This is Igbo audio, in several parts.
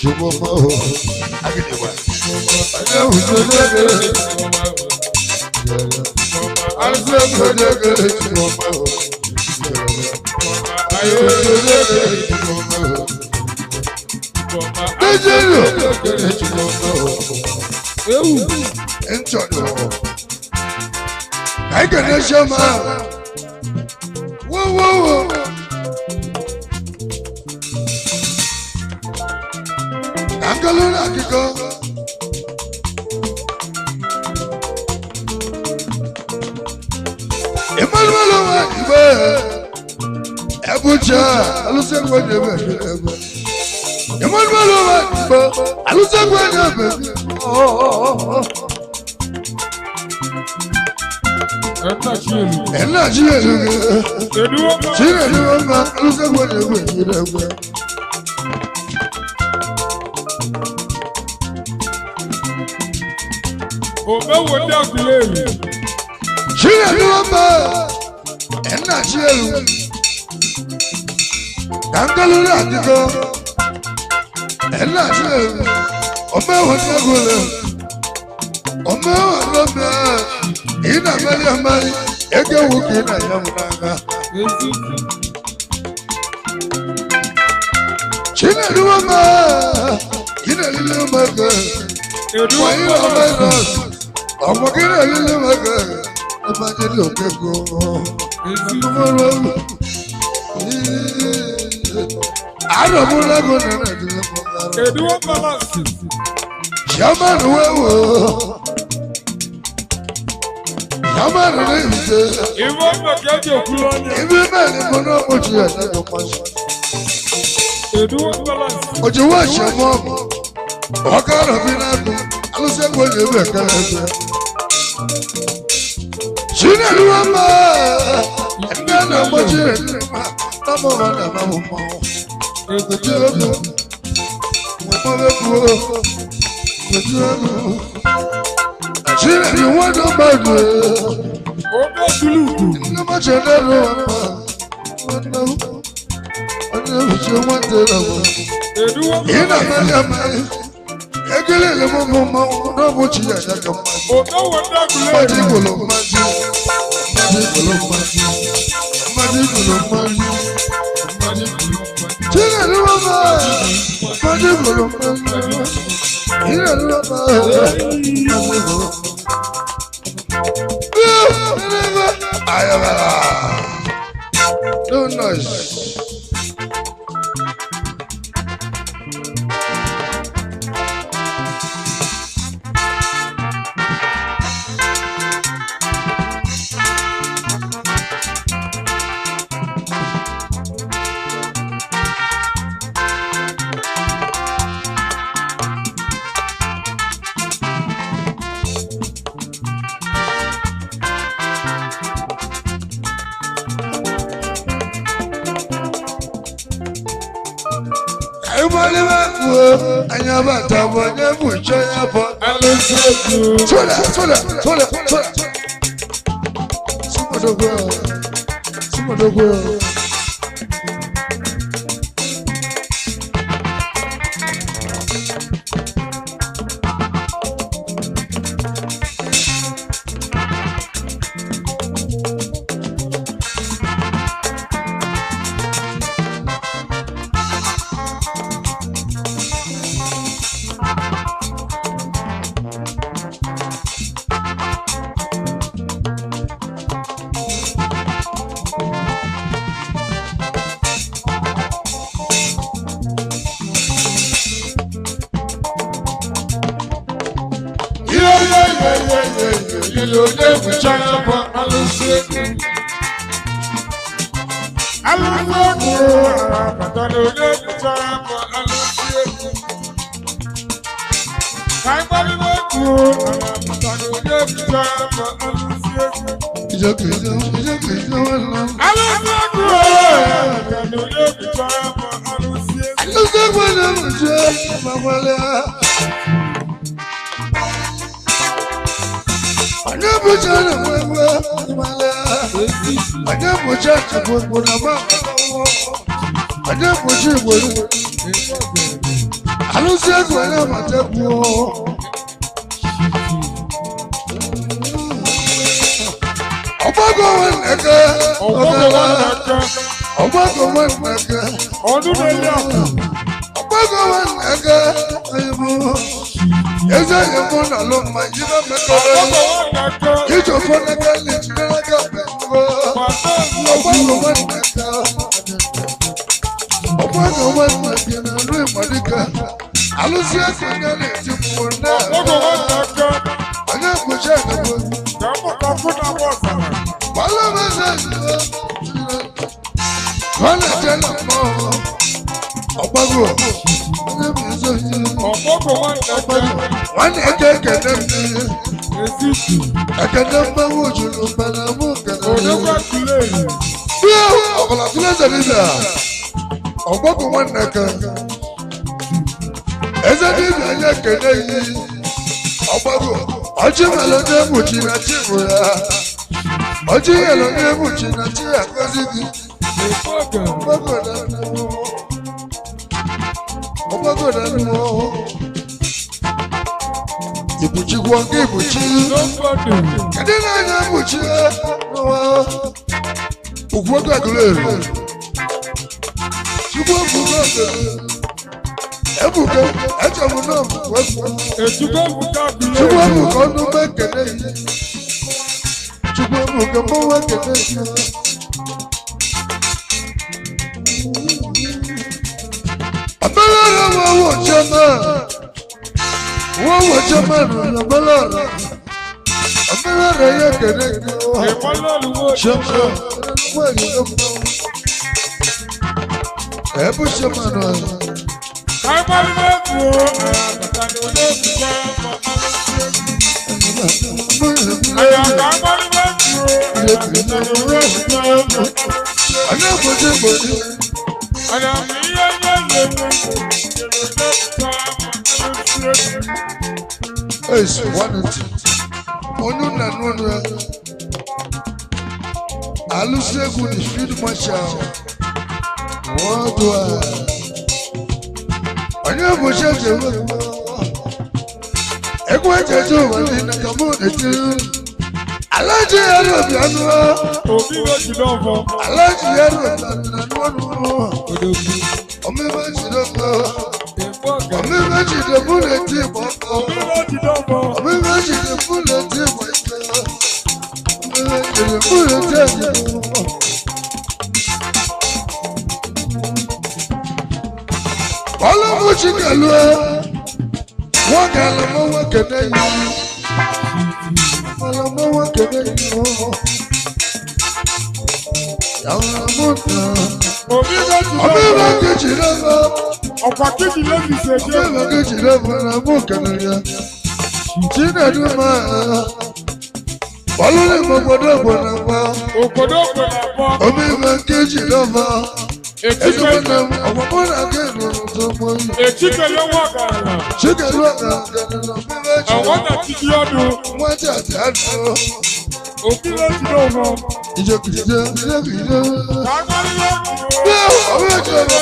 Chumomo, Agidiwa. I was so good. I'm so good. Chumomo. I was so good. Chumomo. Enjoy the war. I can show my. Whoa, whoa, whoa. Angaluna Kiko. Emmanuel Abuja, I lose what you ever. Emmanuel I lose what you ever. Oh. I'm not sure. I lose what you ever. Oh, what does the lady? She and not you. Dangaluna to go. And not you. Omo was not good. Omo, in a million money, Ego Wookin, I am Naga. China Luama, in a little burger. I'm working a little bit. I'm going to look at go. I don't want to go to Shaman, if I'm get your clone, every man will know what you are. What you watch your mom? What kind of dinner? I was saying, what you were. She never and then I'm watching. I'm over the job. She never want to buy me. No much I never wanted. In a man. Egele mama no much ya kama o no wonder gule golo chile mama no nice. I never thought what I would show you for. I listen some of the world. You never try for Alusi. I love you, but I don't never try for Alusi. I'm going to go, but I don't never try for Alusi. It's okay, I love you, but I don't never try for Alusi. I love you, but I never try to win my life. I never try to win what I'm about. I never try to win. alụsị egwu onye mata egwu ọgbọgọ nwanne ọgbọgọ nwanne ọdún nílé àpò. ọgbọgọ nwanne ayébó eze ayébó nà ló ma yíra mẹkọrọ ìjọ fọnẹkẹ lè tìrẹlẹkẹ pẹ̀lú ọgbọgọ nwanne ọgbọgọ nwanne nà ló ìmọdíkà alụsị egwu onye na-eti mkpụrụ náà onye mkpuchi ẹgbẹ. Wàhálà mẹ́sàn-án ìlú wọ́n lè jẹ́ lọ́mọ́ ọ̀pọ̀gbọ̀ wọ́n ní ẹ̀kẹ́ kẹ̀dẹ́ mi ẹ̀kẹ́dẹ́ mbẹ́ wò jùlọ pẹ̀lú mú kẹ̀dẹ́ bí ọ̀pọ̀lọ̀ tó lẹ́sẹ̀ níbẹ̀ ọ̀pọ̀gbọ̀ wọn nẹ̀kẹ́ ẹ̀sẹ̀ níbẹ̀ ẹ̀yẹ kẹ̀dẹ́ yìí ọ̀pọ̀gbọ̀ ọjọ́ mẹ́lẹ́ ní ẹ̀mùjì náà tí mo yá. Ọjọ́ yẹn lọ ní ẹ̀mùjì náà tí àkọsí ti. Ọgbọ́gọ̀ dánú wọn. Ìbùjì wọn kí ìbùjì. Kẹ́dí náà ní ẹ̀mùjì wọn. Ògbọ́gọ̀ àgùlẹ̀ rẹ̀. Ṣùgbọ́n ògbọ́gọ̀ àgùlẹ̀. Ebuka ẹjọba náà wẹfọ. Ètùkọ Ebuka bìlẹ̀. Chukwu Ebuka ọdún mẹ́kẹ̀lẹ́ yìí. Chukwu Ebuka mọ́ wẹ́kẹ̀lẹ́ yìí. Abẹ́lẹ́ rẹ̀ wọ́n wọ̀ jẹ́mẹ́. Wọ́n wọ̀ jẹ́mẹ́ nù abẹ́lẹ́ rẹ̀. Abẹ́lẹ́ rẹ̀ yẹ kẹ̀lẹ́ yìí. Jẹ́mẹ́ wọ́n yìí ló mọ́. Ẹ̀bù jẹ́mẹ́ nù. Onye bụ cheche egwu echeche ụwa niile ka mụ na-eti alaji ya robi anụ alaji ya robi anụ omebe jidọkọ omebe jidọkọ na-eti ịgba ọkọ omebe jidọkọ na-eti ịgba ike omebe jidọkọ na-eti ịgba ọlọ́mú chikẹ̀lú ẹ wọ́n kà lọ́mọ́ wọ́n kẹ̀dẹ́ yìí ọlọ́mọ́ wọ́n kẹ̀dẹ́ yìí yàwọn ọmọ náà omi bá kejì lọ́wọ́ ọ̀pá kejì lẹ́bi ṣèjẹ́ omi bá kejì lọ́wọ́ náà mú kẹ̀dẹ́ yẹn Chinedu máa bọ́lú ní gbogbo gbọ̀nà pa omi bá kejì lọ́wọ́. Ekikele ọgbọgbọna kenu ntọmọ yi. Ekikele wọgara. Chikele wọgara kẹlẹlọ bíbẹ jù. Àwọn náà ti di ọdún. Wọ́n ti àti àdùn. Òbí ló ti dọ̀ mọ́. Ìjọkìjọ ìjọkìjọ. Kàgbọ́nlé. Bí ọ̀wé ẹ̀jẹ̀ lọ.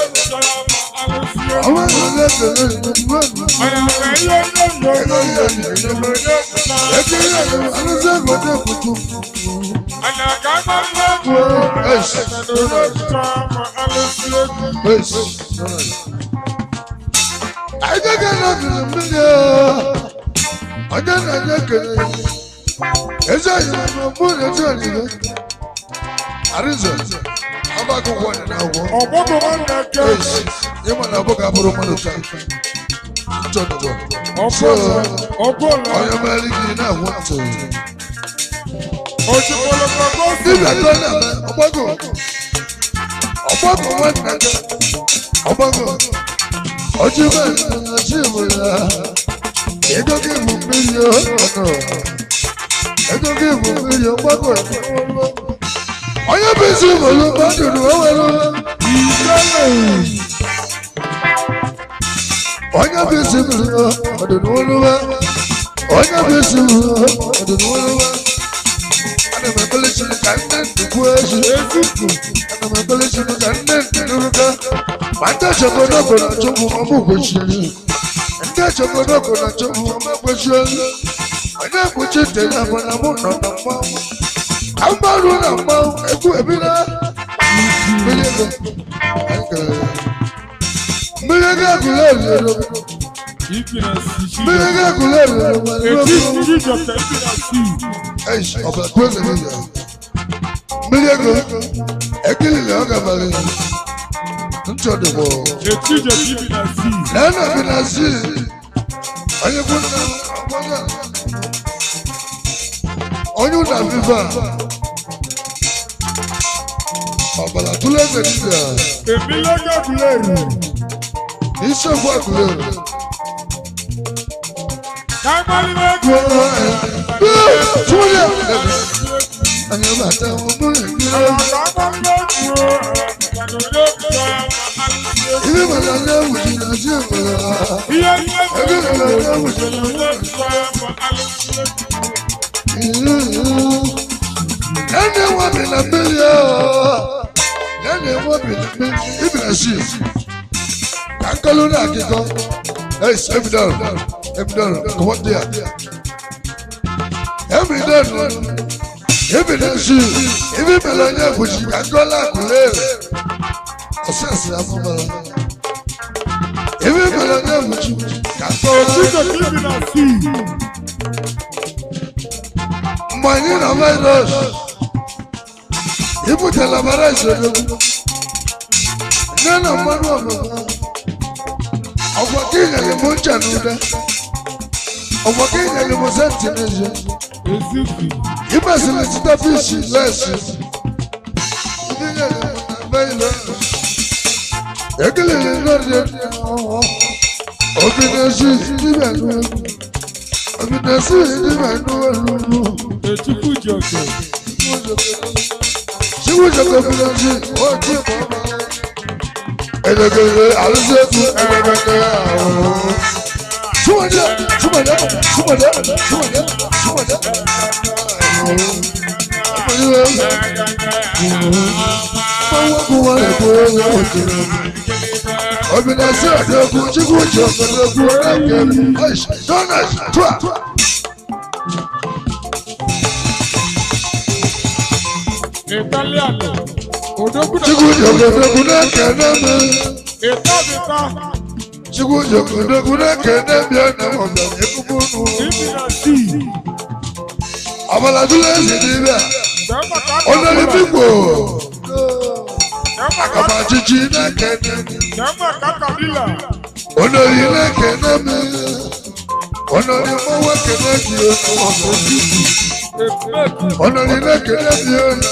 Àwọn ìrọ̀lẹ́ tẹ̀lé ìjọba ìlú. Àyàfẹ́ yóò Ekele alụsị egode kutu. Anyị ga-anọdụrụ mmiri onye na-enye ekele ezi anyị na mgbe na-eji olile Arizọ agbakụkwọ dị na agwọ ịma na abụ ga-abụrụ mmadụ taa onye mere gị na-agwọ ntụ dibịa tụọ na-eme ọgbago nwanne gị ọgbago oji mee na chi bụ ya ego gị bụ mmiri ọnụ ego gị bụ mmiri ọgbago onye bụ isi bụrụ mmadụ na o nwere onye bụ isi bụrụ ọdịnụlụwa onye bụ isi bụrụ ọdịnụlụwa ana m ekpelechiri ka nne ndụ kwuo ezi ana m ekpelechiri ka nne ndụ nụrụka Manda chokodoko na chomu mamu kweshiri. Manda chokodoko na chomu mamu kweshiri. Manda kuchite na mwana muna na mamu. Amaru na mamu eku ebina. Milega kulele. Milega kulele. Eish, ọba kwele milega. Milega ekele ọga bale. Ntọdụmọ. Nana bi na si. Onye kwụ na ọgbọga. Onye ụda viva. Ọbala tụle zedida. Emilega kuleru. Isogbu akuleru. Kamali mego. Tulia. Anyị bata ụmụ ekele. Ibi mana na wuji na si mara. Ebe mana na wuji na Nene wabi na mbili Nene wabi na mbili Ibi na si Kankalo na akiko Hey, Emidoro come on there Emidoro Ibi na si Ibi mana na wuji Kankola kule Osasi afumala Ibi mana na wuji Kankola Mwenye na virus Ibu telabara isodogu Nena manu amama Ọgbọ Kenya ni mo nchanuda Ọgbọ Kenya ni mo sentineze Iba sile sita fishi lesi Ibi na virus Ekele ni norde Obinesi ibenu Obinesi ibenu Echukwu jọkọ. Chukwu jọkọ binasi, o ti mọ. Edekele aliseku edekele ahụ. Sumade. Mọ̀wọ́kùnwá ẹ̀kọ́ ẹ̀yẹ òkèrè. Obinasi adekun Chukwu jọkọ edekun edekele. Donas, tua. Italiano. Odoguna. Chukwu jọkọ edekun edekele. Ita. Chukwu jọkọ edekun edekele bịa na ọbịa ekukunu. Ibinasi. Abaladule ezi dibịa. Onye bigbo. Akama chichi na-ekene. Jama kakabila. Onye na-ekene mi. Onye mọwa kene gị onye Onye na-ekene mi onye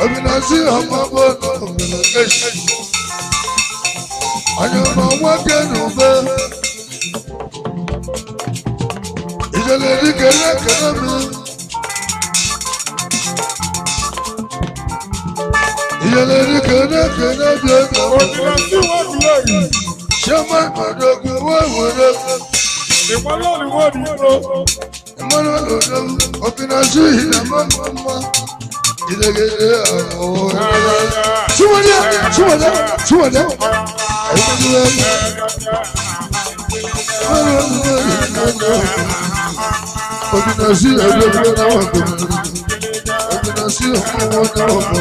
Obinasi ọmọbọ n'ọmọbọ echi. Onye ọmọ kene ube. Ijele dike na-ekene mi. Ijele dike na-ekene mi onye Obinasi wa kuleru. Shema madogo wawure. Ìmọ̀lọ́run wọ́n ní ìlú. Ìmọ̀lọ́run Obinasi ìdàmọ́mọ́. Ìdègèdè àwọn. Súnmọ́dé. Obinasi ẹgbẹ́ náà wà gbogbo. Obinasi ọmọ náà wà gbogbo.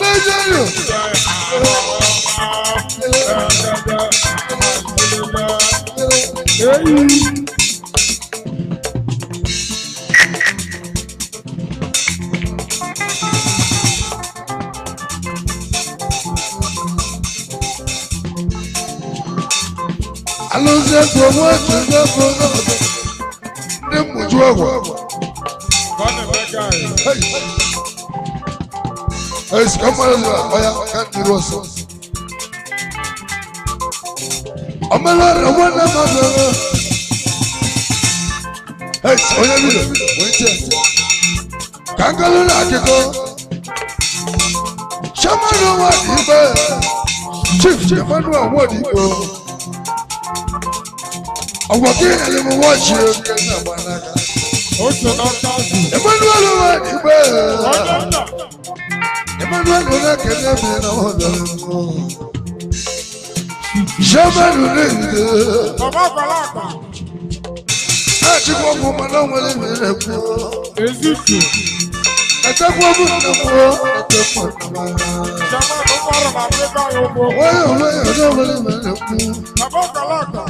Nigeria. Alonso gbogbo ẹtù gbogbo náà ní mùjú ọwọ. Ẹsì kọ́mọ́lá lọ ọ̀yà káàkiri ọ̀sán. Ọmọlọ́run ọmọ náà máa bẹ̀rẹ̀. Ẹsì onye bí lò wọ́n ti ẹ̀. Kankalo náà kíkọ́. Sọ́mọ́nù wà ní ibẹ̀. Chief Emmanuel wà ní ibẹ̀. Ọ̀gbọ̀n kí ẹni mo wọ́n ṣe é kí ẹ̀ náà wà náà. Oṣù náà Emmanuel wà nígbà. ọjọ́ náà. Emmanuel wà kẹ́lẹ́ mi náà wọ́n bẹ̀rẹ̀ mọ́. Sẹ́mẹ̀lú lè dé. Bàbá àgbàlagbà. Láti kọ́ ọmọ ọmọ náà wọlé mi rẹ̀ kú. Èzìkì. Ẹ̀tẹ́ kú ọmọ mi rẹ̀ kú. Ẹ̀tẹ́ kú ọmọ mi rẹ̀ kú. Ìjọba tó fọ́rọ̀ bàbá báyọ̀ bọ̀. Wọ́yọ̀ náà wọlé mi rẹ̀ kú. Bàbá àgbàlagbà.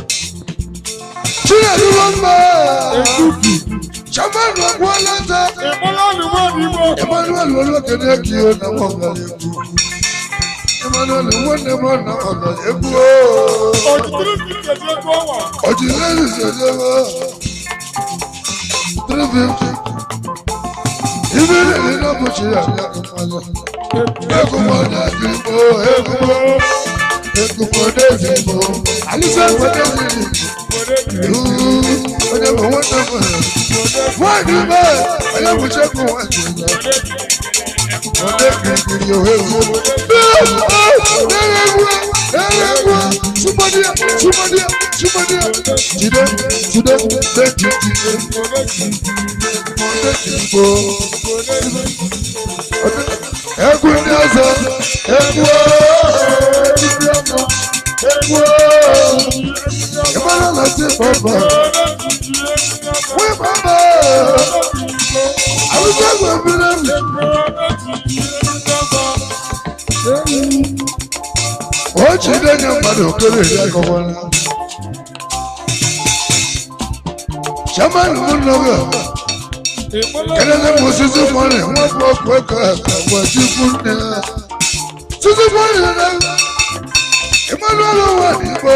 Tíyẹ̀ ló wọ́n mọ̀. Èzìkì. Sẹ́mẹ̀lú ọkọ̀ ọlọ́tẹ̀. Ìmọ̀lẹ́ni wọ́n ní bọ̀. Emmanuel wọlé kẹ́lẹ́ kí o náà wọ́n bẹ̀rẹ̀ kú. Emmanuel wọ́n ní wọ́n náà wọ́n bẹ̀rẹ̀ kú. Òjìtìrì ti kẹ̀jẹ̀ tó wà. Ọ̀jìnlẹ́rì ṣẹ̀ṣẹ̀ wọ́. 350. Ibi ìrìnlẹ̀ náà kò ṣe àyà kankan. Ekumọ̀dé ìdìbò, ekumọ̀dé ìdìbò. Àlùfẹ́ ìpàdé ìdìbò. Ọjọ́ bọ̀ wọ́n náà bọ̀. Wọ́n ní bẹ́ẹ̀, ọjọ́ bọ̀ ṣẹ́kù wọ́n ti lọ. Ọdẹ kìkìrì òwe wo. Ẹ̀rẹ̀wọ̀, súnmọ́díà, súnmọ́díà, súnmọ́díà. Jìdé, jìdé, bẹ́ẹ̀ jìdé. Ọdẹ kìkìrì Egwu ndị ọzọ, egwu ịmara na ti bọbọ, wee bọbọ, arụsị egwu ebire m. O ji ndị enye mmadụ okere eri akọkwara. Chairman m nnọgọ. Kẹ́lẹ́lẹ́ mo sísú mọ́rin wọ́n fọ́ pẹ́kọ̀ àkàwọ̀ tí fún ní ẹ̀. Sísú mọ́rin rẹ̀ Emmanuel wà nígbò.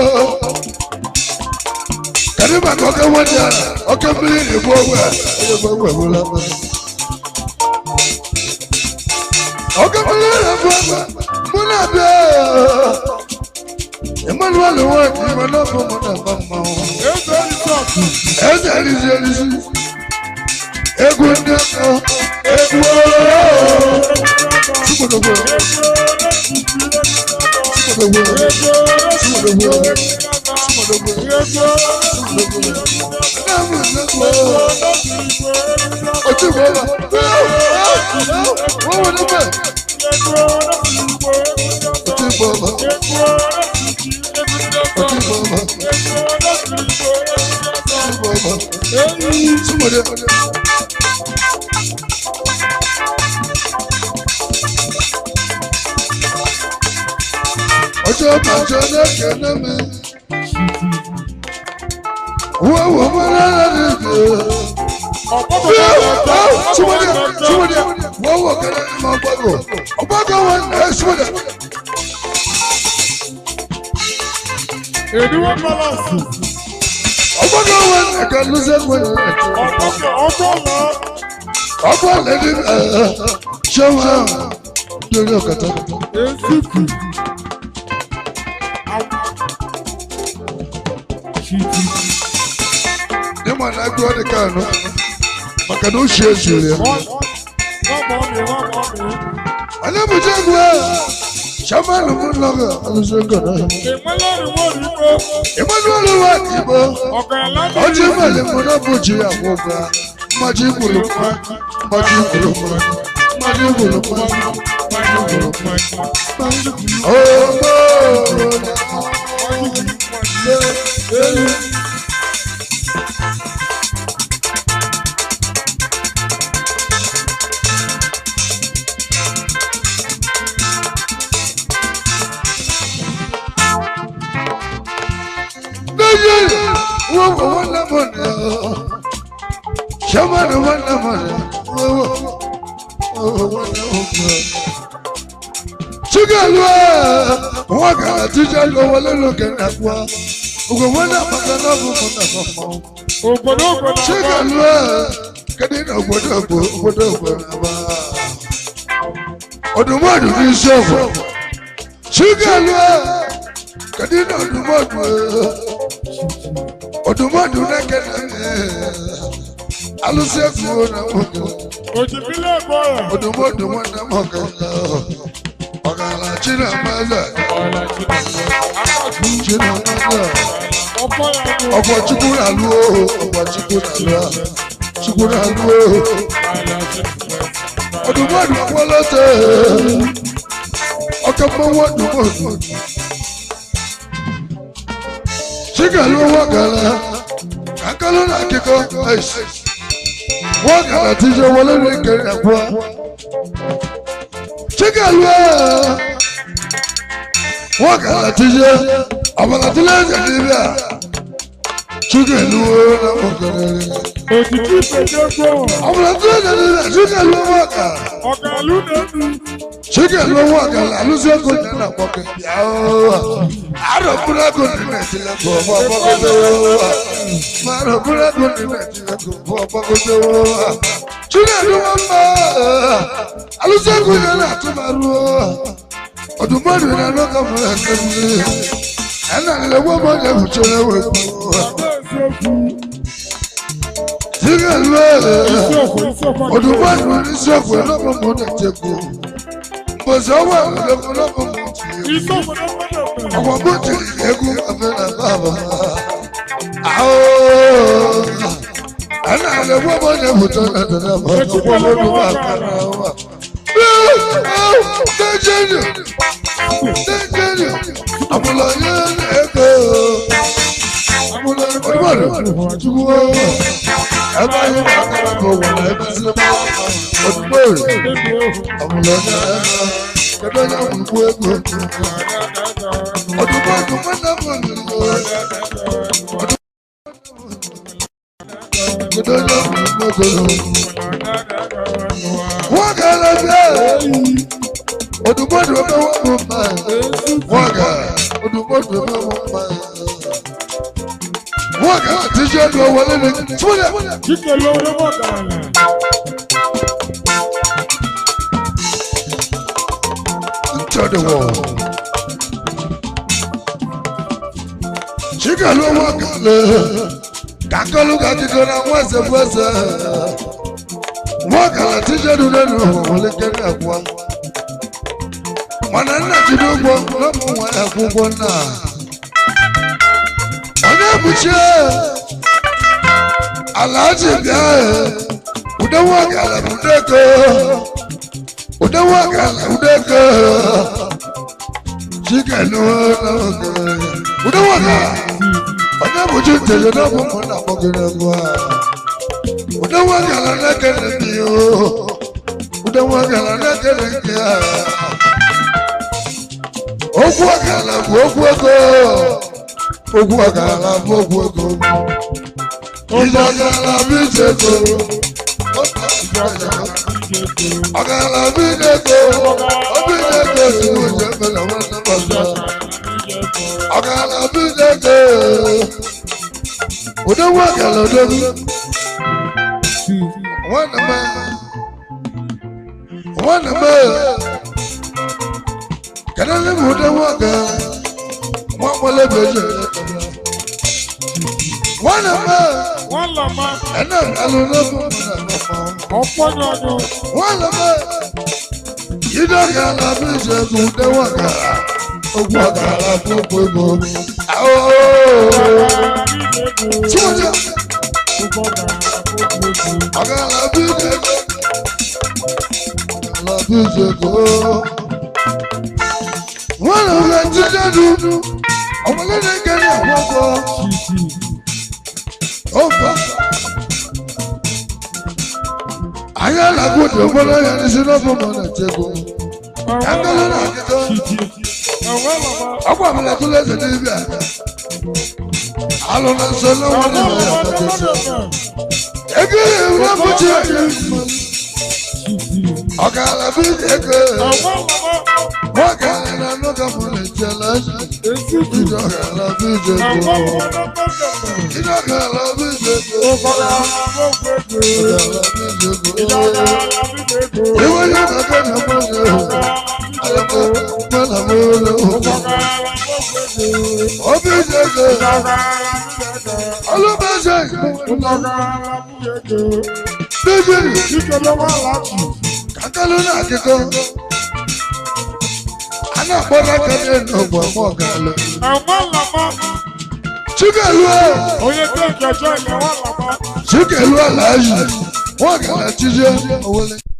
Kẹ́lẹ́bà kọ́kẹ́ wọ́n jà ọkẹ́ mílí ìbò wẹ̀ ẹ̀yẹ́fọ́ wẹ̀wò lápá. Ọkẹ́ mílí ìbò wẹ̀ múnà bẹ́ẹ̀. Emmanuel wà nígbò náà fún múnà bá mọ́. Ẹ̀sẹ̀ ẹ̀rìsì. Egwu ndị ọzọ, egwu Chukwudogbo, ọjọ́ bàjọ́ lẹ́kẹ̀ẹ́ mi. Wọ́n wọ́n mọ́ lára nìgbè. Súnmọ́dé, wọ́n wọ̀ kẹ́lẹ́ ní ma gbọ́dọ̀. Ọgbọ́dọ̀ wọn ẹ̀ súnmọ́dé. Èdè wọn balance. Ọgbọ́dọ̀ wọn ẹ̀ka lóṣẹ́ pẹ̀lú ẹ̀ka. Ọgbọ́ lẹ́ni ṣẹ́wọ̀n lórí ọ̀kadà. Èzìkì. Ní mọ̀ náà gbọ́ ní káànú, màkà ní ó ṣe èṣù rẹ̀. Wọ́n mọ̀ mi. Alẹ́bùjẹ́ gbọ́ ṣàmánù mú lọ́gọ̀ alùsọ̀gọ̀ náà. Ìmọ̀lẹ́ni wọ́n ní bọ̀. Emmanuel wà níbọ̀. Ọ̀gá ẹ̀ láti Ọjọ́ ìmọ̀lẹ̀ mọ̀ náà bò jí àwọn ọgbà. Mọ̀jí kùlùkùn, mọ̀jí kùlùkùn, mọ̀jí kùlùkùn, mọ̀jí kùlùkùn. Wọ́n náà mọ̀ ní ọ́. Shamana wana mana, wana wana. Sugalwa, waka tujalo wale loke nakwa. Ugo wana magana bumuna mama. Obodo. Sugalwa, kadina obodo naba. Odumadu ni shofu. Sugalwa, kadina odumadu nakene. Alusefu na moto. Ojibile boya. Odumodu wana mokala. Okala china maza. China maza. Ọ̀pọ̀ chukwu na lu o. Ọ̀pọ̀ chukwu na lu a. Chukuna luo. Odumadu kwalote. Okapawo dumodu. Chika luo wakala. Kakalo na kiko. Wakala tijo wale nikeri akwa. Chika luo. Wakala tijo. Abala tile jadibia. Chika luo na wakala. Òtítí ìpèjọ́gbọ̀. Abala tile jadibia. Chika luo wakala. Ọ̀gá lúdẹ̀ẹ́nu. Chika luo wakala. Alusia kone na poke. Arọ̀kúnrẹ́ kò ní nàìjíríà kò fọ́ ọ̀pọ̀kọ̀tọ̀ wá. Arọ̀kúnrẹ́ kò ní nàìjíríà kò fọ́ ọ̀pọ̀kọ̀tọ̀ wá. Chúlẹ̀ ló wọ́n mọ́. Alùsẹ́kù yẹn náà tún máa rú ọ. Ọ̀dùnmọ́dù náà ló kàn fún ẹ̀sẹ̀ mi. Ẹ̀nà ilẹ̀ wọ́n mọ́ ní ẹ̀fùtù rẹ̀ wẹ̀ kú. Chúlẹ̀ ló ọ̀dùnmọ́dù ní sọ́kù ẹ̀ lọ́mọ mọ́ nàìjíríà. Bọ̀sẹ̀ wà lọ́mọ mọ́ ọmọ bó ti ẹkú afẹ́nà bàbá. Ẹnà àlẹ́ wọ́n bọ́ ní ẹ̀fùtọ́ nàdàdà bá ọmọ lọ́dún bá kára wà. Dẹ́jẹ́nì àmúlò yẹn ní ẹ̀kọ́. Àmúlò ọdúnmọ̀dù àtúwọ́. Ẹ bá yẹ wà kára kó wà láì bá sílẹ̀ bá ọdúnmọ̀dù. Àmúlò yẹn ẹ̀kọ́. Kẹ́tọ́ yẹn wù kú ẹ̀kọ́. Ọdúnmọ̀dù mọ́nà mọ́nà lọ. Kẹ́tọ́ yẹn wù kú ẹ̀kọ́. Wọ́n kà lọ bí ẹ̀. Ọdúnmọ̀dù ọ̀bẹ wọ́n mọ̀ mọ́ ẹ̀. Wọ́n kà ọdúnmọ̀dù ọ̀bẹ wọ́n mọ̀ ẹ̀. Wọ́n kà tíṣẹ́ lọ wọlé ní túlẹ̀. Kíkẹ́ lọ́wọ́ lọ́wọ́ kàrà. Enter the wall. Chika lo wakale. Kakalu kakikona mwese mwese. Wakala tije dunenu wale akwa. Mwanana kidogo lomu waya kubona. Wane buche. Alaji biae. Udawakala budeko. Udawakala udeko. Chika lo wakale. Udawakala. Wane buche teje na mwana mogenengwa. Udawakala nakele niyo. Udawakala nakele niya. Ogwakala ogwego. Ogwakala ogwego. Ìjọba bí jẹ́kọ̀. Ọ̀gá bí jẹ́kọ̀. Ọbí jẹ́kọ̀ sí mo jẹ́ pẹ̀lú àwọn ọ̀nàmọ̀sá. Ọ̀gá bí jẹ́kọ̀. Òdòwò àgàlà òdòwò. Wọ́n nà mẹ́. Kẹ́lẹ́ ní mo òdòwò àgàlà. Wọ́n mọ́lẹ́ bẹ̀jẹ̀. Wọ́n nà mẹ́. Wọ́n lọ mọ́. Ẹ̀nà alùlọ́gbọ̀n mọ̀ nà mọ́. Ọ̀pọ̀ yọ̀dún. Wọ́n lọ mẹ́. Ìdọ̀gà làbí ìṣẹ́gun dẹ́wọ̀ àgàrà. Ogun àgàrà fún gbogbo. Tí wọ́n jẹ́. Ọ̀gá làbí ìṣẹ́gun. Làbí ìṣẹ́gun. Wọ́n lọ rẹ̀ jíjẹ́ dúdú. Ọmọlẹ́dẹ̀ kẹ́rì àwọn ọkọ̀. Ọba. Ayé alágbòdì ọgbọ́dọ̀ yẹn ní sínú ọ̀fọ̀ mọ̀ náà jẹ́gun. Ẹgbẹ́lẹ́ náà kíkọ́. Ọgbà mi lẹ́tọ́ lẹ́sẹ̀ ní ibi àná. Alọ́nà sọ lọ́wọ́ ní ìwé àbájọ sọ. Ẹgbẹ́ ìwé àbújá yẹn. Ọ̀gá alábí ẹgbẹ́. Wọ́n kà ní ìlànà kàmú lè jẹ lẹ́sẹ̀. Ìjọba alábí jẹ́gun. Ìjọba alábí jẹ́gun. Ìwé yóò kàkẹ́ ní ọmọ yẹn o. Àlọ́kọ̀ mọ́nà mọ́nà o. Ọbí jẹ́gun. Olúbẹ̀ṣẹ̀ ìgbọ̀nà. Bíbélì. Kàkálù náà kíkọ́. Àná àpọ́nrá kẹ́lẹ́ ní ọgbọ̀n mọ́ ọ̀gá lọ. Chukelu. Oye take your joy, you want lama. Chukelu alaji. Wọ́n kàlà jíjẹ́ owó lẹ́yìn.